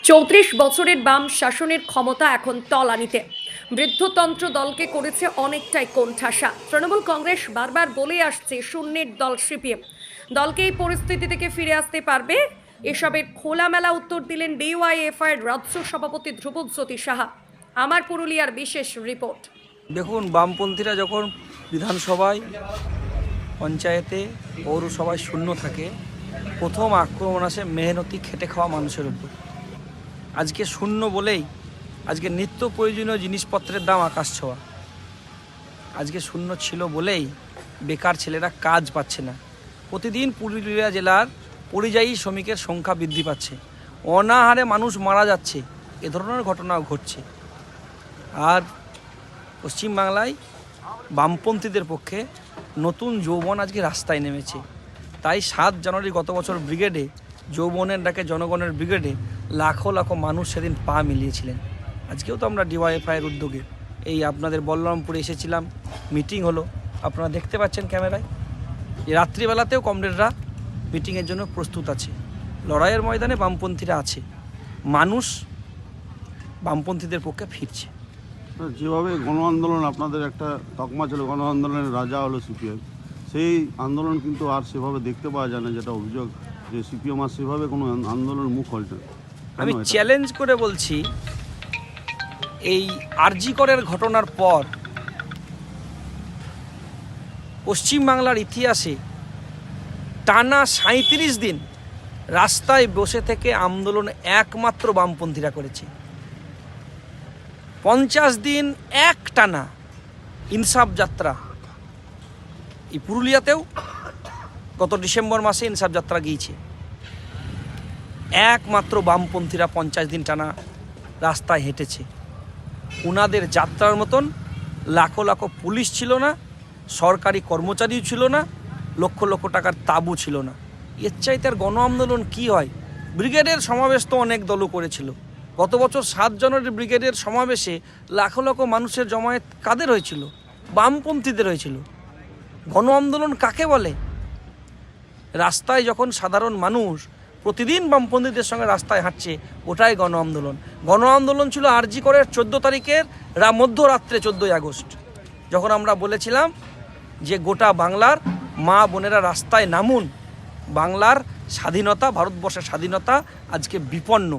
34 বছরের বাম শাসনের ক্ষমতা এখন তলানিতে। বৃদ্ধতন্ত্র দলকে করেছে অনেকটাই কোণঠাসা। তৃণমূল কংগ্রেস বারবার বলে আসছে শূন্যের দল সিপিএম দলকে এই পরিস্থিতি থেকে ফিরে আসতে পারবে। এসবের খোলামেলা উত্তর দিলেন ডিওয়াইএফআই এর রাজ্য সভাপতি ধ্রুবজ্যোতি সাহা। আমার পুরুলিয়ার বিশেষ রিপোর্ট। দেখুন, বামপন্থীরা যখন বিধানসভায়, পঞ্চায়েতে, পৌরসভায় শূন্য থাকে, প্রথম আক্রমণ আসে মেহনতি খেটে খাওয়া মানুষের উপর। আজকে শূন্য বলেই আজকে নিত্য প্রয়োজনীয় জিনিসপত্রের দাম আকাশ ছোঁয়া। আজকে শূন্য ছিল বলেই বেকার ছেলেরা কাজ পাচ্ছে না। প্রতিদিন পুরুলিয়া জেলার পরিযায়ী শ্রমিকের সংখ্যা বৃদ্ধি পাচ্ছে, অনাহারে মানুষ মারা যাচ্ছে, এ ধরনের ঘটনাও ঘটছে। আর পশ্চিমবাংলায় বামপন্থীদের পক্ষে নতুন যৌবন আজকে রাস্তায় নেমেছে। তাই 7 জানুয়ারি গত বছর ব্রিগেডে, যৌবনের ডাকে জনগণের ব্রিগেডে লাখো লাখো মানুষ সেদিন পা মিলিয়েছিলেন। আজকেও তো আমরা ডিওয়াইএফআইয়ের উদ্যোগে এই আপনাদের বলরামপুরে এসেছিলাম, মিটিং হলো, আপনারা দেখতে পাচ্ছেন ক্যামেরায়। এই রাত্রিবেলাতেও কমরেডরা মিটিংয়ের জন্য প্রস্তুত আছে। লড়াইয়ের ময়দানে বামপন্থীরা আছে, মানুষ বামপন্থীদের পক্ষে ফিরছে। যেভাবে গণ আন্দোলন, আপনাদের একটা তকমা ছিল গণ আন্দোলনের রাজা হলো সিপিএম, সেই আন্দোলন কিন্তু আর সেভাবে দেখতে পাওয়া যায় না, যেটা অভিযোগ যে সিপিএম আর সেভাবে কোনো আন্দোলনের মুখ হয়েছে। আমি চ্যালেঞ্জ করে বলছি, এই আরজি করের ঘটনার পর পশ্চিমবাংলার ইতিহাসে টানা 37 দিন রাস্তায় বসে থেকে আন্দোলন একমাত্র বামপন্থীরা করেছে। 50 দিন এক টানা ইনসাফ যাত্রা। এই পুরুলিয়াতেও গত ডিসেম্বর মাসে ইনসাফ যাত্রা গিয়েছে। একমাত্র বামপন্থীরা 50 দিন টানা রাস্তায় হেঁটেছে। ওনাদের যাত্রার মতন লাখো লাখো পুলিশ ছিল না, সরকারি কর্মচারীও ছিল না, লক্ষ লক্ষ টাকার তাঁবু ছিল না। এর চাইতে আর গণ আন্দোলন কী হয়? ব্রিগেডের সমাবেশ তো অনেক দলও করেছিল। গত বছর 7 জানুয়ারি ব্রিগেডের সমাবেশে লাখো লাখো মানুষের জমায়েত কাদের হয়েছিল? বামপন্থীদের হয়েছিল। গণ আন্দোলন কাকে বলে? রাস্তায় যখন সাধারণ মানুষ প্রতিদিন বামপন্থীদের সঙ্গে রাস্তায় হাঁটছে, ওটাই গণ আন্দোলন। গণ আন্দোলন ছিল আরজি করের 14 তারিখের মধ্যরাত্রে 14ই আগস্ট, যখন আমরা বলেছিলাম যে গোটা বাংলার মা বোনেরা রাস্তায় নামুন, বাংলার স্বাধীনতা, ভারতবর্ষের স্বাধীনতা আজকে বিপন্ন।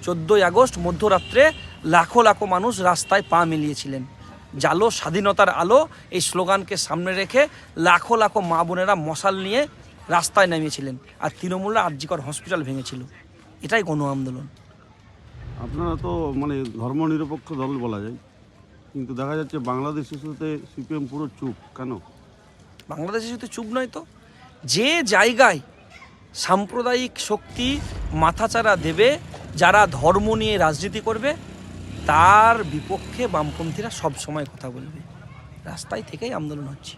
14ই আগস্ট মধ্যরাত্রে লাখো লাখো মানুষ রাস্তায় পা মিলিয়েছিলেন। জালো স্বাধীনতার আলো, এই স্লোগানকে সামনে রেখে লাখো লাখো মা বোনেরা মশাল নিয়ে রাস্তায় নেমেছিলেন। আর তৃণমূলরা আরজি কর হসপিটাল ভেঙেছিল। এটাই গণ আন্দোলন। আপনারা তো মানে ধর্মনিরপেক্ষ দল বলা যায়, কিন্তু দেখা যাচ্ছে বাংলাদেশ ইস্যুতে সিপিএম পুরো চুপ কেন? বাংলাদেশে শুধু চুপ নয় তো, যে জায়গায় সাম্প্রদায়িক শক্তি মাথাচাড়া দেবে, যারা ধর্ম নিয়ে রাজনীতি করবে, তার বিপক্ষে বামপন্থীরা সব সময় কথা বলবে। রাস্তায় থেকেই আন্দোলন হচ্ছে।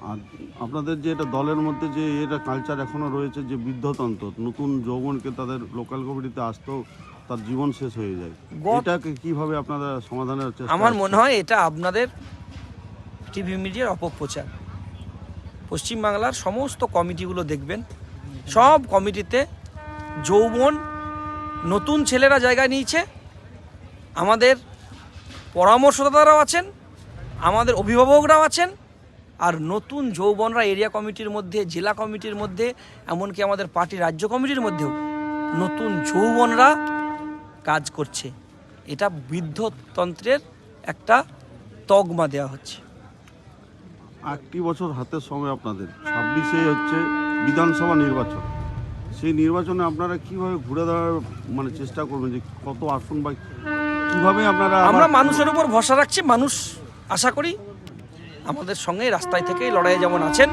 আর আপনাদের যে এটা দলের মধ্যে যে এটা কালচার এখনও রয়েছে, যে বৃদ্ধতন্ত্র, নতুন যৌবনকে তাদের লোকাল কমিটিতে আসতেও তার জীবন শেষ হয়ে যায়, এটাকে কিভাবে আপনারা সমাধানের চেষ্টা? আমার মনে হয় এটা আপনাদের টিভি মিডিয়ার অপপ্রচার। পশ্চিমবাংলার সমস্ত কমিটিগুলো দেখবেন, সব কমিটিতে যৌবন নতুন ছেলেরা জায়গা নিয়েছে। আমাদের পরামর্শদাতারাও আছেন, আমাদের অভিভাবকরাও আছেন, আর নতুন যৌবনরা এরিয়া কমিটির মধ্যে, জেলা কমিটির মধ্যে, এমনকি আমাদের পার্টি রাজ্য কমিটির মধ্যেও নতুন যৌবনরা কাজ করছে। এটা বৃদ্ধতন্ত্রের একটা তকমা দেওয়া হচ্ছে। 1টি বছর হাতের সময় আপনাদের, 26-এ হচ্ছে বিধানসভা নির্বাচন। সেই নির্বাচনে আপনারা কিভাবে ঘুরে দাঁড়ার মানে চেষ্টা করবেন, যে কত আসন বা কিভাবে আপনারা? আমরা মানুষের উপর ভরসা রাখছি। মানুষ আশা করি আমাদের সঙ্গে রাস্তায় থেকে লড়াইয়ে যেমন আছেন,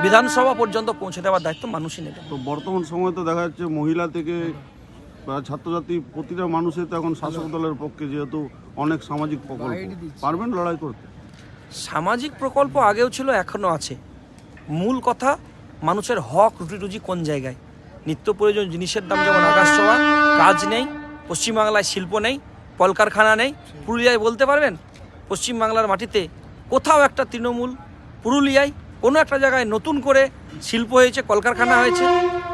বিধানসভা পর্যন্ত পৌঁছে দেওয়ার দায়িত্ব মানুষই নেবে। তো বর্তমান সময় তো দেখা যাচ্ছে মহিলা থেকে ছাত্রছাত্রী প্রতিটা মানুষের তো এখন শাসক দলের পক্ষে, যেহেতু অনেক সামাজিক প্রকল্প, পারবেন লড়াই করতে? সামাজিক প্রকল্প আগেও ছিল, এখনও আছে। মূল কথা মানুষের হক, রুটি রুজি কোন জায়গায়। নিত্য প্রয়োজন জিনিসের দাম যেমন আকাশ ছোঁয়া, কাজ নেই পশ্চিমবাংলায়, শিল্প নেই, কলকারখানা নেই। পুরুলিয়ায় বলতে পারবেন পশ্চিমবাংলার মাটিতে কোথাও একটা তৃণমূল পুরুলিয়ায় কোনো একটা জায়গায় নতুন করে শিল্প হয়েছে, কলকারখানা হয়েছে,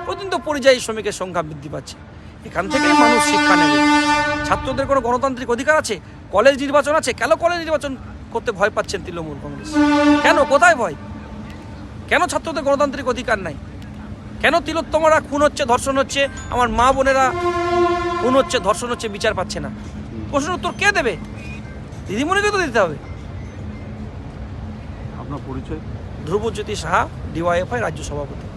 প্রতিদিন তো পরিযায়ী শ্রমিকের সংখ্যা বৃদ্ধি পাচ্ছে। এখান থেকেই মানুষ শিক্ষা নেবে। ছাত্রদের কোনো গণতান্ত্রিক অধিকার আছে? কলেজ নির্বাচন আছে, কেন কলেজ নির্বাচন করতে ভয় পাচ্ছেন তৃণমূল কংগ্রেস? কেন, কোথায় ভয়? কেন ছাত্রদের গণতান্ত্রিক অধিকার নাই? কেন তিলোত্তমারা খুন হচ্ছে, ধর্ষণ হচ্ছে, আমার মা বোনেরা খুন হচ্ছে, ধর্ষণ হচ্ছে, বিচার পাচ্ছে না? প্রশ্নের উত্তর কে দেবে? দিদিমণিকে তো দিতে হবে। আপনার পরিচয়? ধ্রুবজ্যোতি সাহা, ডিওয়াইএফআই রাজ্য সভাপতি।